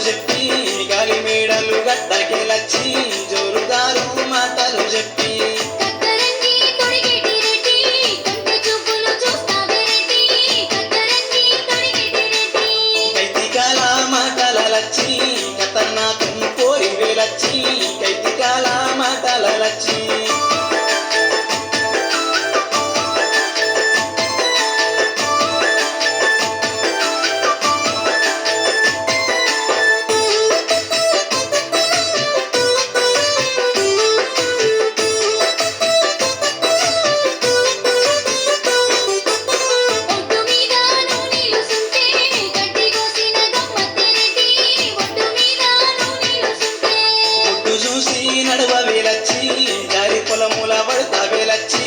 చెప్పి గాలి మేడలు గద్దకే లచ్చి జోరుదారు మాటలు చెప్పి కక్కరంగి తొడిగేటి రెడ్డి కంటి చూపులు చూస్తావే రెడ్డి కక్కరంగి తొడిగేటి రెడ్డి కైతికాల మాటల లచ్చి ఖతర్నాకం కోరివే లచ్చి కైతికాల మాటల లచ్చి ఒడ్డు మీద నూనెలు సుంటే గడ్డి కోసిన గమ్మత్తి రెడ్డి ఒడ్డు మీద నూనెలు సుంటే ఒడ్డు చూసి నడవవే లచ్చి జారి పొలముల పడతావే లచ్చి